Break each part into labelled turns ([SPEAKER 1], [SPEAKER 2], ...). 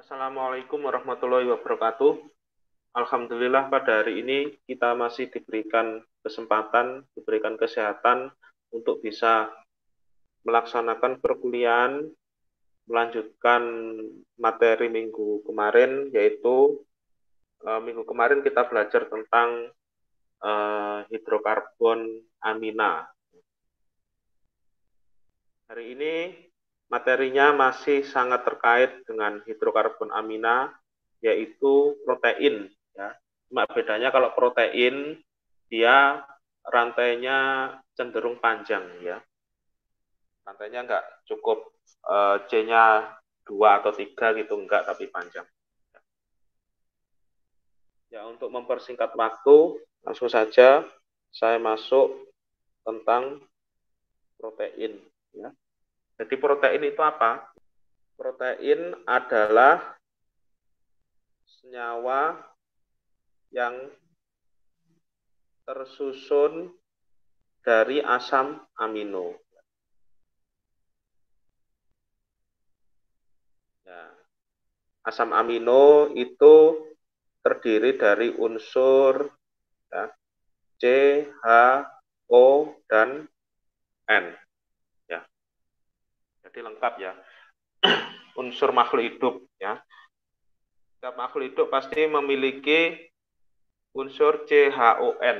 [SPEAKER 1] Assalamualaikum warahmatullahi wabarakatuh. Alhamdulillah pada hari ini kita masih diberikan kesempatan, diberikan kesehatan untuk bisa melaksanakan perkuliahan, melanjutkan materi minggu kemarin, yaitu minggu kemarin kita belajar tentang hidrokarbon amina. Hari ini materinya masih sangat terkait dengan hidrokarbon amina, yaitu protein. Ya. Cuma bedanya kalau protein, dia rantainya cenderung panjang. Ya. Rantainya nggak cukup C-nya 2 atau 3 gitu, enggak, tapi panjang. Ya, untuk mempersingkat waktu, langsung saja saya masuk tentang protein. Ya. Jadi protein itu apa? Protein adalah senyawa yang tersusun dari asam amino. Ya. Asam amino itu terdiri dari unsur ya, C, H, O, dan N. Ya. Jadi lengkap ya. Unsur makhluk hidup. Ya. Setiap makhluk hidup pasti memiliki unsur CHON.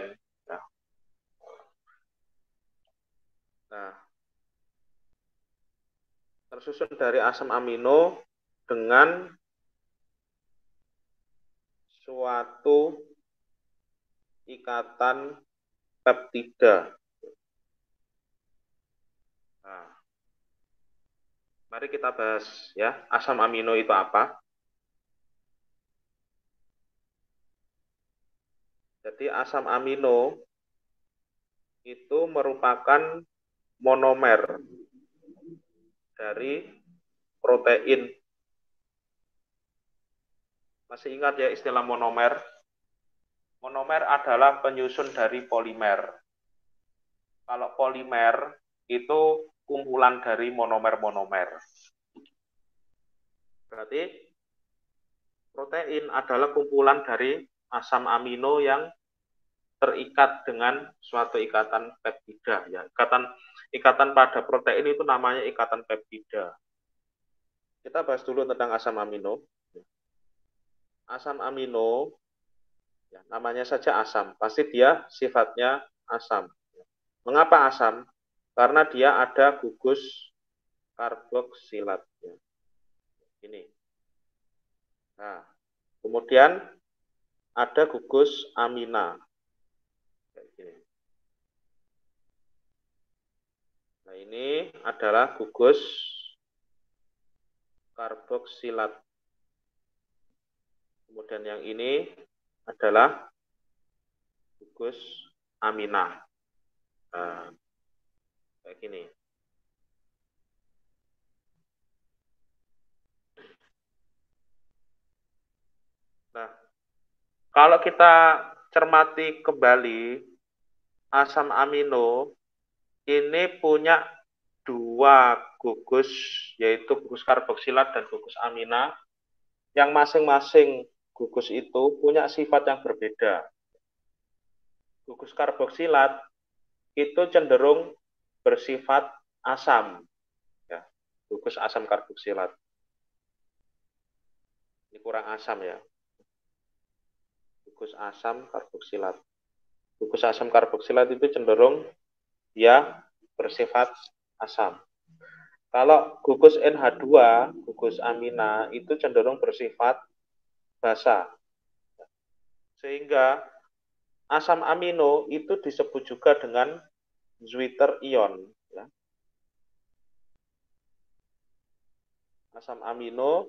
[SPEAKER 1] Ya. Nah, tersusun dari asam amino dengan suatu ikatan peptida. Nah, mari kita bahas ya, asam amino itu apa? Jadi asam amino itu merupakan monomer dari protein. Masih ingat ya istilah monomer? Monomer adalah penyusun dari polimer. Kalau polimer itu kumpulan dari monomer-monomer. Berarti protein adalah kumpulan dari asam amino yang terikat dengan suatu ikatan peptida. Ya, ikatan pada protein itu namanya ikatan peptida. Kita bahas dulu tentang asam amino. Asam amino, ya, namanya saja asam, pasti dia sifatnya asam. Mengapa asam? Karena dia ada gugus karboksilat. Ini. Nah, kemudian ada gugus amina. Nah, ini adalah gugus karboksilat. Kemudian yang ini adalah gugus amina. Nah, kayak gini. Nah, kalau kita cermati kembali, asam amino ini punya dua gugus, yaitu gugus karboksilat dan gugus amina, yang masing-masing gugus itu punya sifat yang berbeda. Gugus karboksilat itu cenderung bersifat asam, ya, gugus asam karboksilat. Ini kurang asam ya. Gugus asam karboksilat. Gugus asam karboksilat itu cenderung dia bersifat asam. Kalau gugus NH2, gugus amina itu cenderung bersifat basa. Sehingga asam amino itu disebut juga dengan Zwitter ion. Ya. Asam amino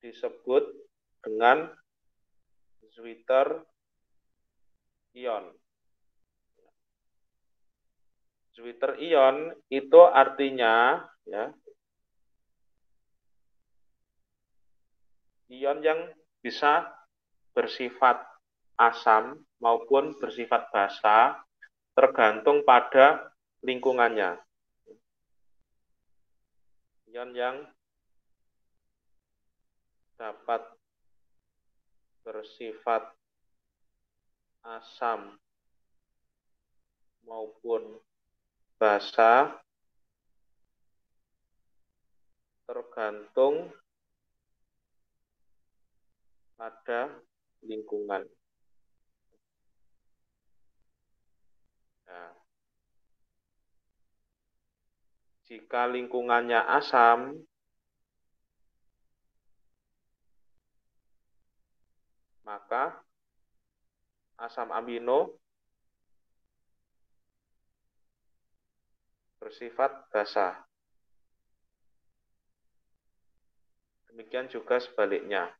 [SPEAKER 1] disebut dengan Zwitter ion. Zwitter ion itu artinya ya, ion yang bisa bersifat asam maupun bersifat basa tergantung pada lingkungannya. Ion yang dapat bersifat asam maupun basa tergantung pada lingkungan. Nah, jika lingkungannya asam, maka asam amino bersifat basa. Demikian juga sebaliknya.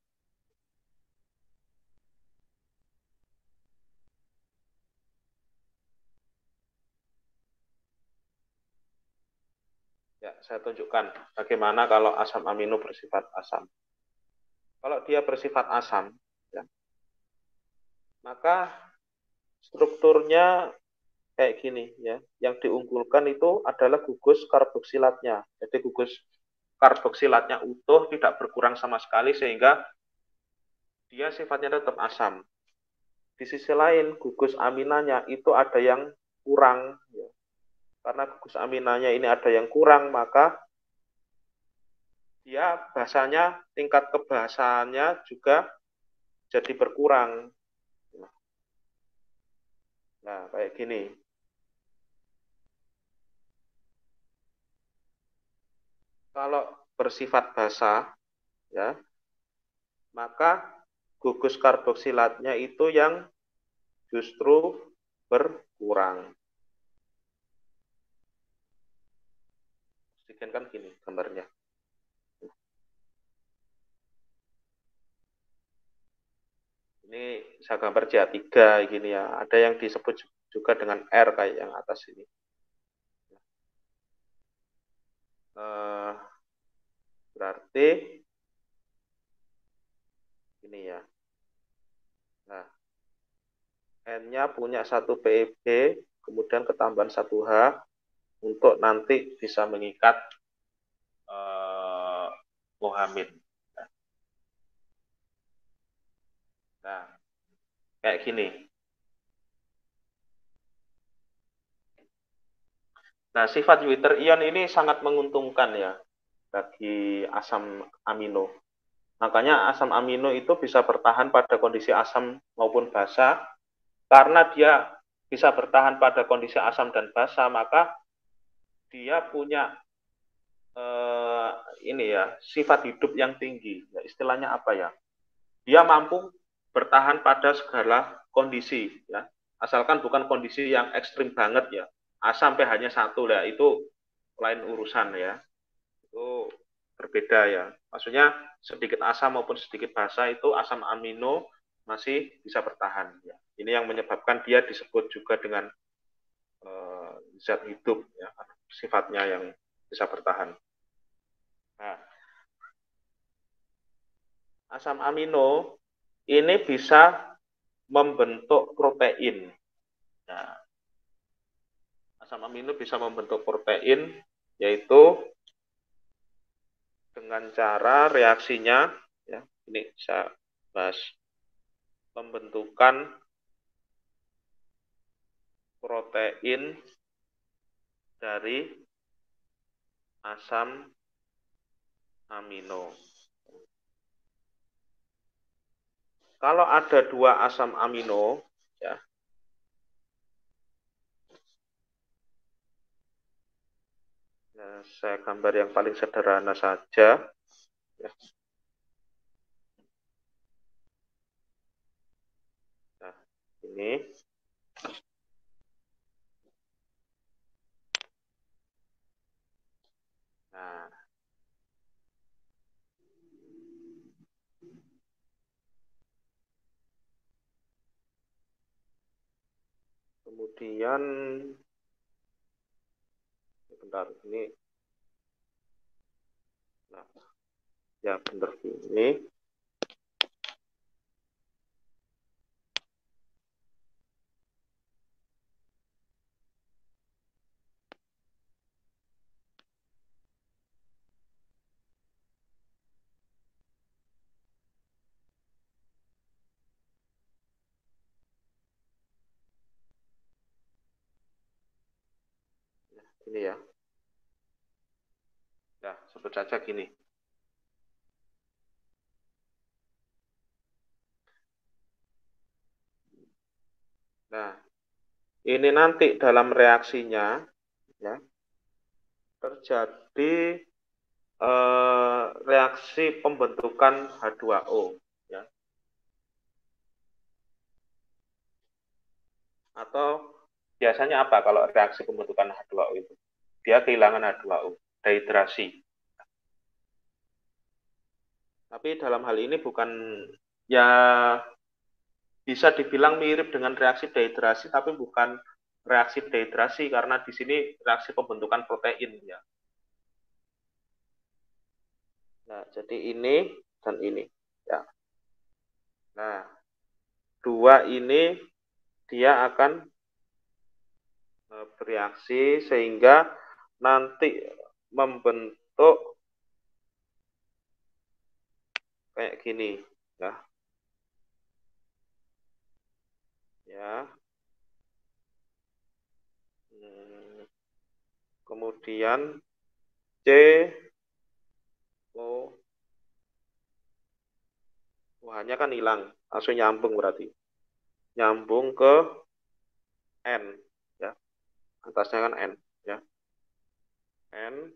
[SPEAKER 1] Ya, saya tunjukkan bagaimana kalau asam amino bersifat asam. Kalau dia bersifat asam, ya, maka strukturnya kayak gini ya. Yang diunggulkan itu adalah gugus karboksilatnya. Jadi gugus karboksilatnya utuh, tidak berkurang sama sekali sehingga dia sifatnya tetap asam. Di sisi lain, gugus aminanya itu ada yang kurang. Ya. Karena gugus aminanya ini ada yang kurang, maka dia basanya, tingkat kebasaannya juga jadi berkurang. Nah, kayak gini. Kalau bersifat basa, ya, maka gugus karboksilatnya itu yang justru berkurang. Oksigen kan gini gambarnya. Ini saya gambar CH3 gini ya. Ada yang disebut juga dengan R kayak yang atas ini. Berarti ini ya. Nah, N-nya punya satu PEB, kemudian ketambahan 1H untuk nanti bisa mengikat mohamin. Nah, kayak gini. Nah, sifat Wither ion ini sangat menguntungkan ya bagi asam amino. Makanya asam amino itu bisa bertahan pada kondisi asam maupun basa. Karena dia bisa bertahan pada kondisi asam dan basa, maka dia punya ini ya sifat hidup yang tinggi. Ya, istilahnya apa ya? Dia mampu bertahan pada segala kondisi ya. Asalkan bukan kondisi yang ekstrim banget ya. A sampai hanya satu ya, itu lain urusan ya. Itu berbeda ya. Maksudnya sedikit asam maupun sedikit basa itu asam amino masih bisa bertahan ya. Ini yang menyebabkan dia disebut juga dengan zat hidup ya, sifatnya yang bisa bertahan. Nah, asam amino ini bisa membentuk protein. Nah, asam amino bisa membentuk protein yaitu dengan cara reaksinya ya. Ini saya bahas pembentukan protein dari asam amino. Kalau ada dua asam amino ya, saya gambar yang paling sederhana saja ya. Nah, ini nah, kemudian bentar ini nah, ya benar ini Ini ya. Nah, sebut saja gini. Nah, ini nanti dalam reaksinya ya terjadi reaksi pembentukan H2O ya. Atau biasanya apa kalau reaksi pembentukan H2O itu? Dia kehilangan H2O, dehidrasi. Tapi dalam hal ini bukan ya bisa dibilang mirip dengan reaksi dehidrasi tapi bukan reaksi dehidrasi karena di sini reaksi pembentukan protein ya. Nah, jadi ini dan ini ya. Nah, dua ini dia akan bereaksi sehingga nanti membentuk kayak gini ya. Ya. Kemudian C O hanya kan hilang, langsung nyambung berarti. Nyambung ke N ya. Atasnya kan N ya. N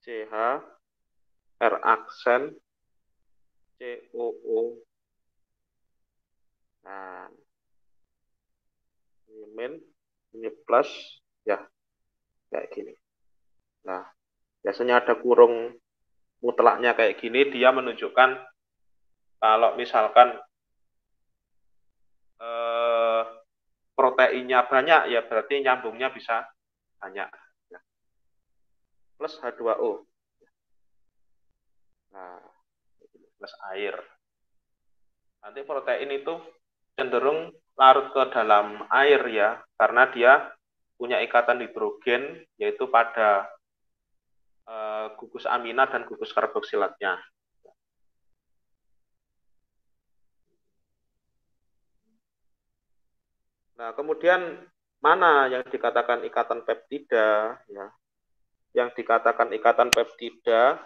[SPEAKER 1] C H R aksen C O O. Nah, ini min, ini plus ya kayak gini. Nah, biasanya ada kurung mutlaknya kayak gini, dia menunjukkan kalau misalkan proteinnya banyak ya berarti nyambungnya bisa banyak ya. Plus H2O. Nah, plus air. Nanti protein itu cenderung larut ke dalam air ya karena dia punya ikatan hidrogen yaitu pada gugus amina dan gugus karboksilatnya. Nah, kemudian mana yang dikatakan ikatan peptida ya? Yang dikatakan ikatan peptida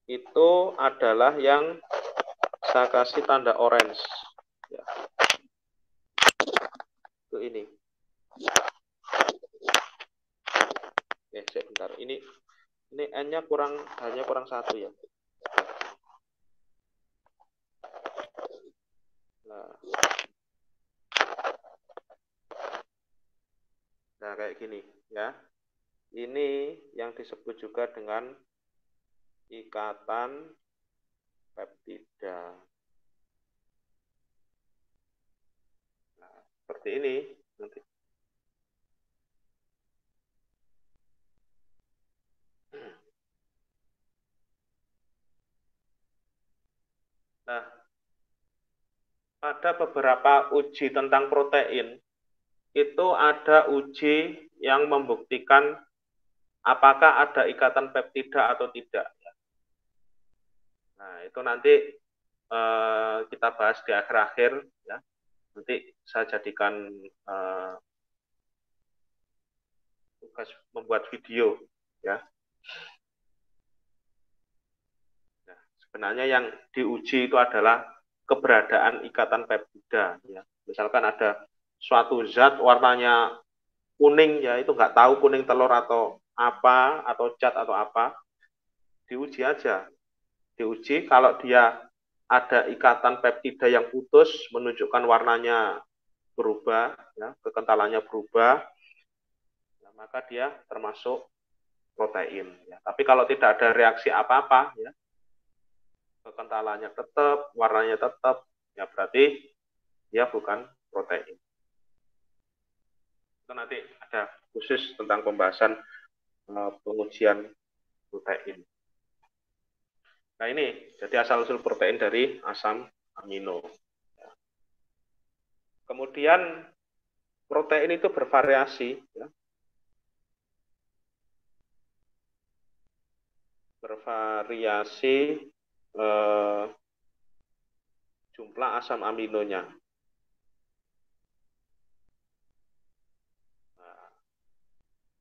[SPEAKER 1] itu adalah yang saya kasih tanda orange ya. Itu ini. Oke, sebentar. Ini N-nya hanya kurang satu ya. Nah, kayak gini ya. Ini yang disebut juga dengan ikatan peptida. Nah, seperti ini nanti. Nah, ada beberapa uji tentang protein. Itu ada uji yang membuktikan apakah ada ikatan peptida atau tidak. Nah, itu nanti kita bahas di akhir-akhir ya. Nanti saya jadikan tugas membuat video ya. Nah, sebenarnya yang diuji itu adalah keberadaan ikatan peptida ya. Misalkan ada suatu zat warnanya kuning ya, itu nggak tahu kuning telur atau apa atau cat atau apa, diuji aja. Diuji kalau dia ada ikatan peptida yang putus menunjukkan warnanya berubah ya, kekentalannya berubah, ya, maka dia termasuk protein ya. Tapi kalau tidak ada reaksi apa-apa ya, kekentalannya tetap, warnanya tetap, ya berarti dia bukan protein. Itu nanti ada khusus tentang pembahasan pengujian protein. Nah ini jadi asal-usul protein dari asam amino. Kemudian protein itu bervariasi, ya. Bervariasi jumlah asam aminonya.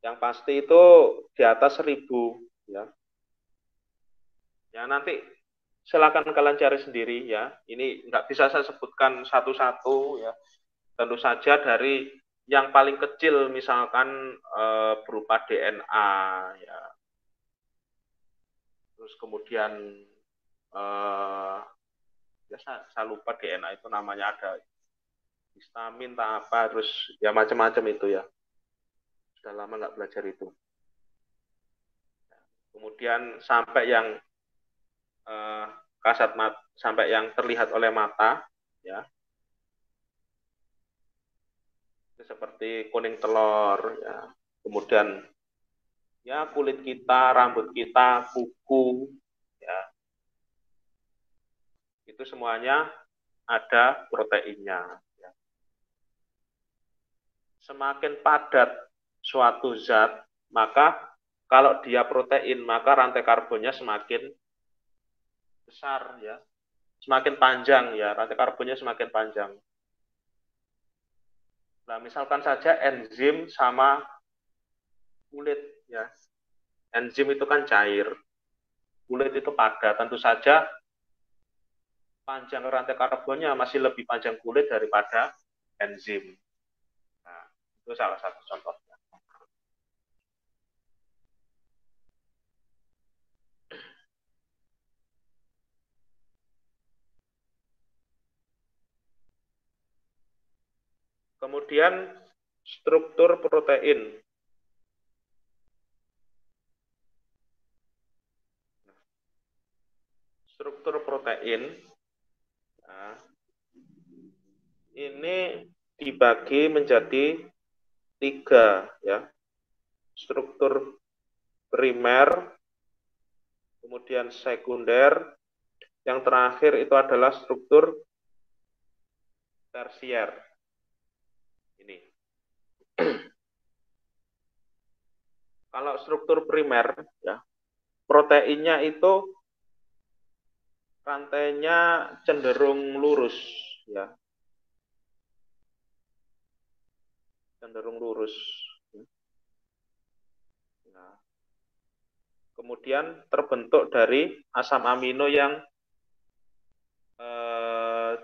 [SPEAKER 1] Yang pasti itu di atas 1000 ya. Ya nanti silakan kalian cari sendiri ya. Ini nggak bisa saya sebutkan satu-satu ya. Tentu saja dari yang paling kecil misalkan berupa DNA ya. Terus kemudian ya saya lupa DNA itu namanya ada histamin tak apa terus ya macam-macam itu ya. Sudah lama nggak belajar itu. Kemudian sampai yang eh, kasat mata sampai yang terlihat oleh mata ya seperti kuning telur ya kemudian ya kulit kita rambut kita kuku ya itu semuanya ada proteinnya ya. Semakin padat suatu zat maka kalau dia protein maka rantai karbonnya semakin besar ya semakin panjang ya rantai karbonnya semakin panjang. Nah, misalkan saja enzim sama kulit ya. Enzim itu kan cair, kulit itu padat. Tentu saja panjang rantai karbonnya masih lebih panjang kulit daripada enzim. Nah, itu salah satu contohnya. Kemudian struktur protein. Struktur protein nah, ini dibagi menjadi 3 ya. Struktur primer, kemudian sekunder, yang terakhir itu adalah struktur tersier. Ini. Kalau struktur primer ya, proteinnya itu rantainya cenderung lurus ya. Cenderung lurus. Nah, kemudian terbentuk dari asam amino yang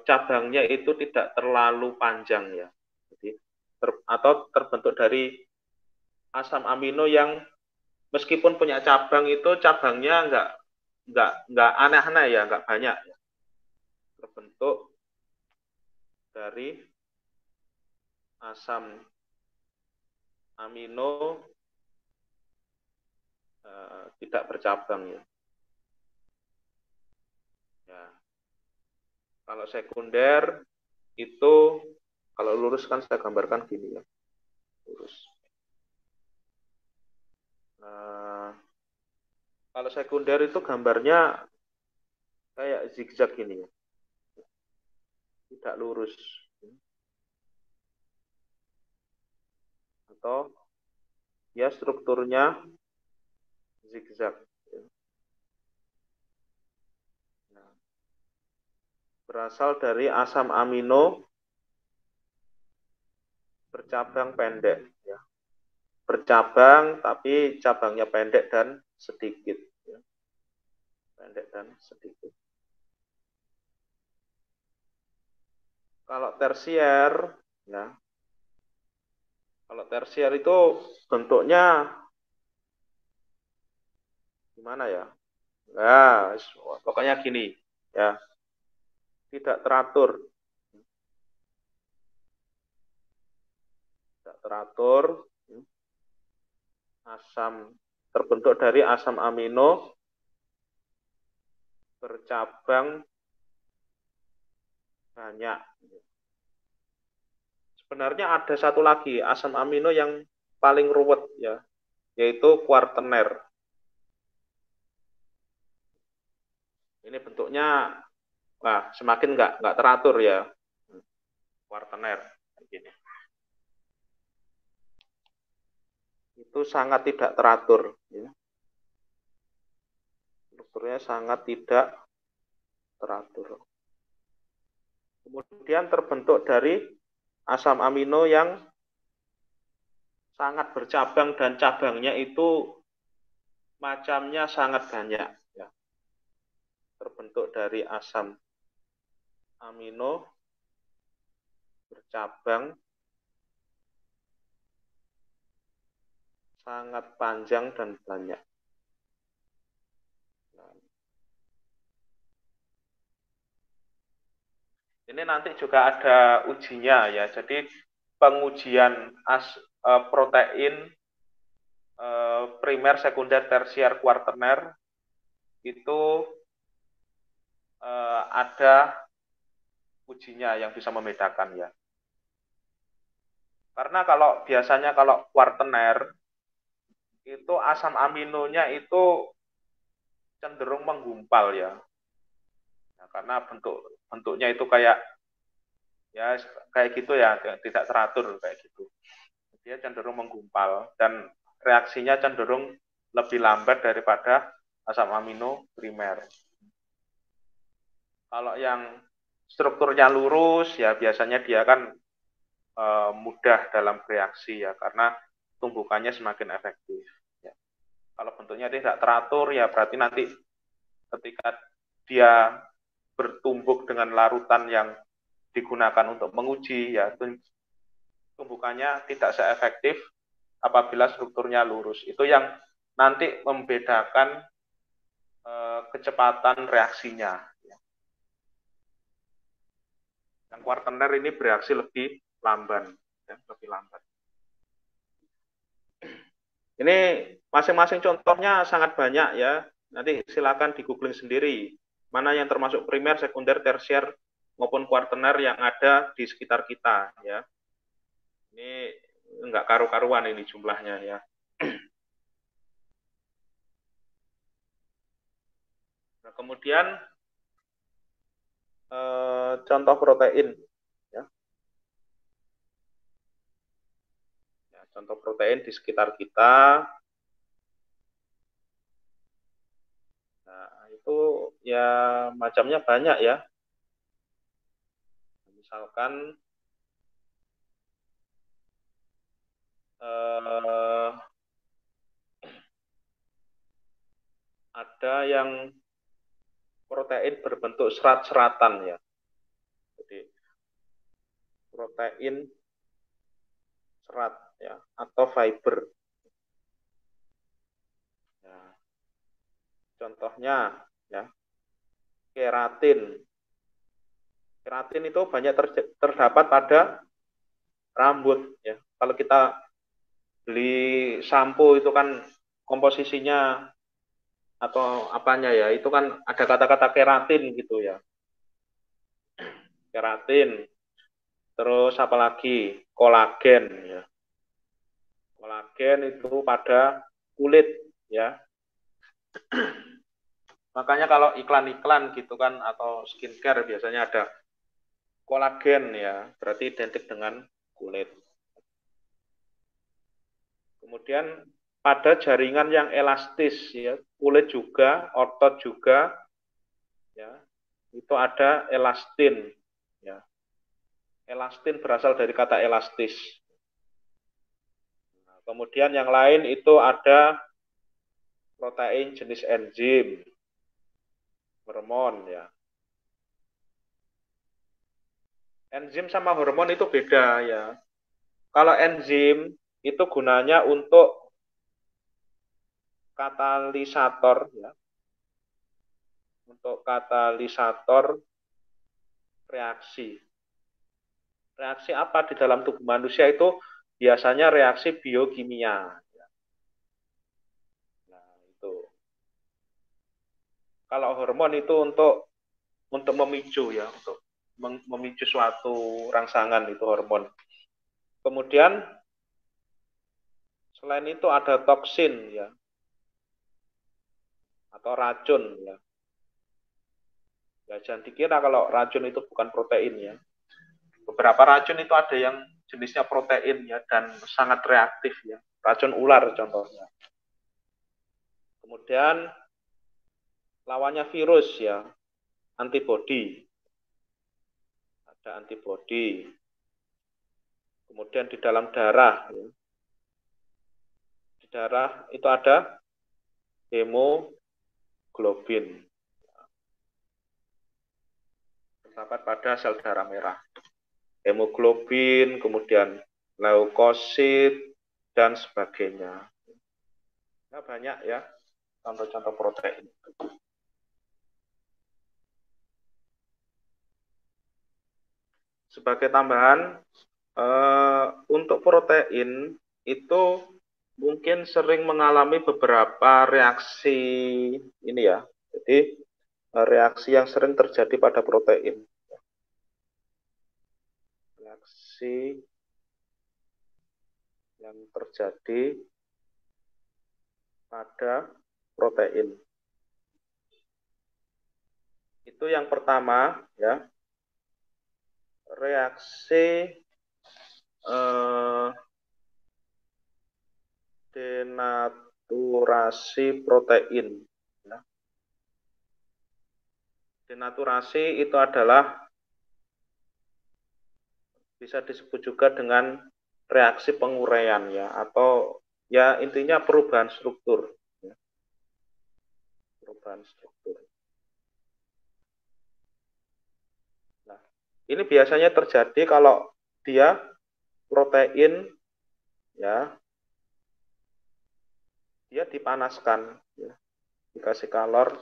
[SPEAKER 1] cabangnya itu tidak terlalu panjang ya. Jadi atau terbentuk dari asam amino yang meskipun punya cabang itu cabangnya nggak aneh-aneh ya, nggak banyak ya. Terbentuk dari asam amino tidak bercabang ya. Ya. Kalau sekunder itu kalau lurus kan saya gambarkan gini ya, lurus. Kalau sekunder itu gambarnya kayak zigzag gini ya, tidak lurus. Atau ya strukturnya zigzag. Nah, berasal dari asam amino bercabang pendek ya. Bercabang tapi cabangnya pendek dan sedikit ya. Pendek dan sedikit. Kalau tersier ya. Kalau tersier itu bentuknya gimana ya? Nah, pokoknya gini ya. Tidak teratur. Tidak teratur. Asam terbentuk dari asam amino bercabang banyak. Sebenarnya ada satu lagi asam amino yang paling ruwet ya, yaitu kuartener. Ini bentuknya semakin nggak teratur ya, kuartener. Gini. Itu sangat tidak teratur. Ya. Strukturnya sangat tidak teratur. Kemudian terbentuk dari asam amino yang sangat bercabang dan cabangnya itu macamnya sangat banyak ya. Terbentuk dari asam amino bercabang sangat panjang dan banyak. Ini nanti juga ada ujinya ya. Jadi pengujian protein primer, sekunder, tersier, kuartener itu ada ujinya yang bisa membedakan ya. Karena kalau biasanya kalau kuartener itu asam aminonya itu cenderung menggumpal ya. Nah, karena bentuknya itu kayak ya kayak gitu ya, tidak teratur kayak gitu. Dia cenderung menggumpal dan reaksinya cenderung lebih lambat daripada asam amino primer. Kalau yang strukturnya lurus ya biasanya dia kan mudah dalam bereaksi ya karena tumbukannya semakin efektif. Ya. Kalau bentuknya tidak teratur ya berarti nanti ketika dia bertumbuk dengan larutan yang digunakan untuk menguji ya tumbukannya tidak seefektif apabila strukturnya lurus. Itu yang nanti membedakan kecepatan reaksinya. Yang kuartener ini bereaksi lebih lamban, ya, lebih lambat. Ini masing-masing contohnya sangat banyak ya. Nanti silakan di googling sendiri mana yang termasuk primer, sekunder, tersier maupun kuartener yang ada di sekitar kita ya. Ini enggak karu-karuan ini jumlahnya ya. Nah, kemudian contoh protein ya. Ya, contoh protein di sekitar kita. Nah, itu ya macamnya banyak ya. Misalkan ada yang protein berbentuk serat-seratan ya. Jadi protein serat ya atau fiber. Ya. Contohnya ya keratin. Keratin itu banyak terdapat pada rambut ya. Kalau kita beli sampo itu kan komposisinya atau apanya ya itu kan ada kata-kata keratin gitu ya. Keratin. Terus apa lagi? Kolagen ya. Kolagen itu pada kulit ya. Makanya kalau iklan-iklan gitu kan atau skincare biasanya ada kolagen ya, berarti identik dengan kulit. Kemudian pada jaringan yang elastis ya, kulit juga, otot juga ya. Itu ada elastin ya. Elastin berasal dari kata elastis. Nah, kemudian yang lain itu ada protein jenis enzim, hormon ya. Enzim sama hormon itu beda ya. Kalau enzim itu gunanya untuk katalisator ya. Untuk katalisator reaksi. Reaksi apa di dalam tubuh manusia itu biasanya reaksi biokimia. Nah, itu. Kalau hormon itu untuk memicu ya, untuk memicu suatu rangsangan itu hormon. Kemudian selain itu ada toksin ya atau racun ya. Ya jangan dikira kalau racun itu bukan protein ya. Beberapa racun itu ada yang jenisnya protein ya dan sangat reaktif ya. Racun ular contohnya. Kemudian lawannya virus ya, antibodi. Ada antibodi. Kemudian di dalam darah ya. darah itu ada hemoglobin. Terdapat pada sel darah merah. Hemoglobin, kemudian leukosit, dan sebagainya. Nah, banyak ya contoh-contoh protein. Sebagai tambahan, untuk protein itu mungkin sering mengalami beberapa reaksi ini ya. Jadi reaksi yang sering terjadi pada protein. Reaksi yang terjadi pada protein. Itu yang pertama ya. Reaksi denaturasi protein. Ya. Denaturasi itu adalah bisa disebut juga dengan reaksi penguraian ya, atau ya intinya perubahan struktur. Ya. Perubahan struktur. Nah, ini biasanya terjadi kalau dia protein ya, dia dipanaskan ya, dikasih kalor,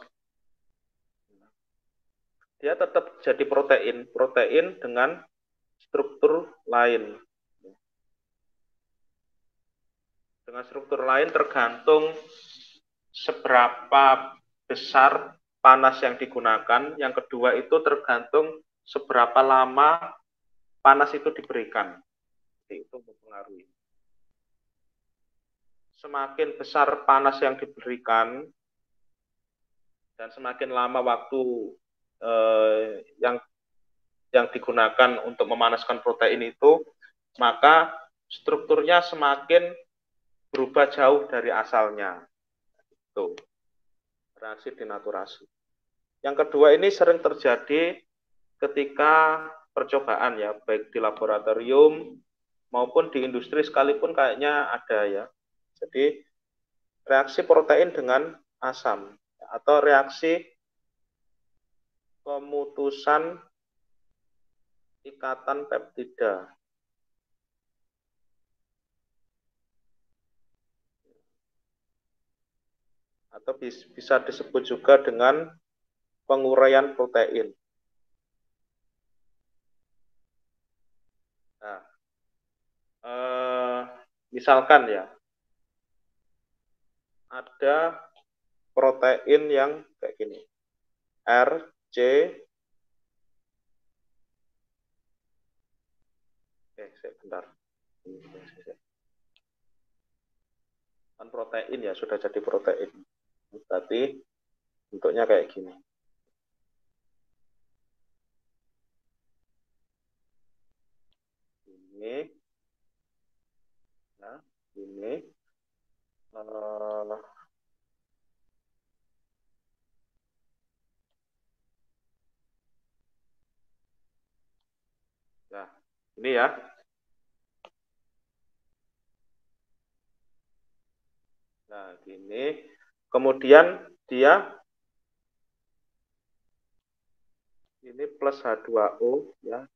[SPEAKER 1] dia tetap jadi protein dengan struktur lain. Dengan struktur lain tergantung seberapa besar panas yang digunakan. Yang kedua itu tergantung seberapa lama panas itu diberikan. Jadi itu mempengaruhi. Semakin besar panas yang diberikan dan semakin lama waktu yang digunakan untuk memanaskan protein itu, maka strukturnya semakin berubah jauh dari asalnya. Itu reaksi denaturasi. Yang kedua ini sering terjadi ketika percobaan ya, baik di laboratorium maupun di industri sekalipun kayaknya ada ya. Jadi reaksi protein dengan asam atau reaksi pemutusan ikatan peptida. Atau bisa disebut juga dengan penguraian protein. Nah, misalkan ya, ada protein yang kayak gini, RC, sebentar, kan protein ya, sudah jadi protein, berarti bentuknya kayak gini. Ini, nah, ini, nah, ini ya. Nah, gini. Kemudian dia ini plus H2O ya.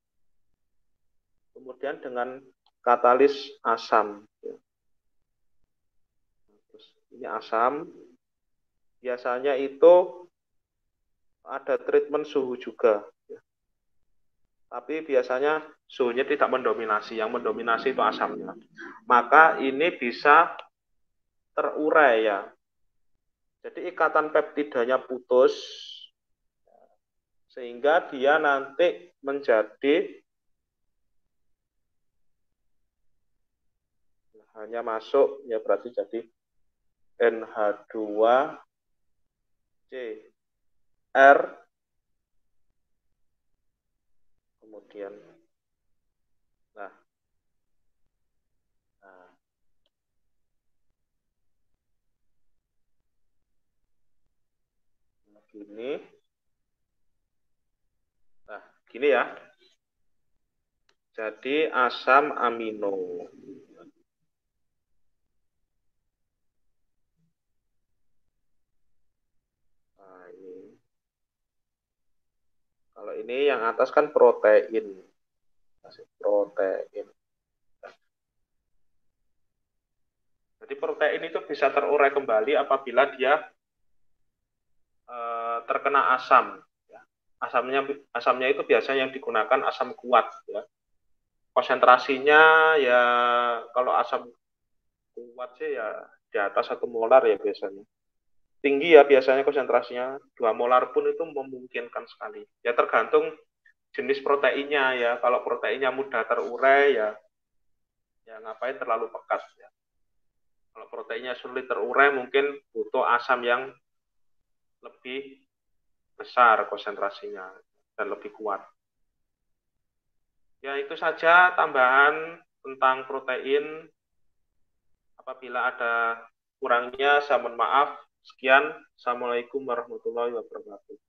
[SPEAKER 1] Kemudian dengan katalis asam. Ya. Terus ini asam. Biasanya itu ada treatment suhu juga. Ya. Tapi biasanya suhunya tidak mendominasi. Yang mendominasi itu asamnya. Maka ini bisa terurai ya. Jadi ikatan peptidanya putus. Sehingga dia nanti menjadi hanya masuk ya, berarti jadi NH2CR, kemudian nah gini, nah gini ya, jadi asam amino. Kalau ini yang atas kan protein. Protein. Jadi protein itu bisa terurai kembali apabila dia terkena asam. Asamnya itu biasanya yang digunakan asam kuat. Ya. Konsentrasinya ya kalau asam kuat sih ya di atas 1 molar ya biasanya. Tinggi ya biasanya konsentrasinya 2 molar pun itu memungkinkan sekali. Ya tergantung jenis proteinnya ya. Kalau proteinnya mudah terurai ya ngapain terlalu pekat ya. Kalau proteinnya sulit terurai mungkin butuh asam yang lebih besar konsentrasinya dan lebih kuat. Ya itu saja tambahan tentang protein. Apabila ada kurangnya saya mohon maaf. Sekian. Assalamualaikum warahmatullahi wabarakatuh.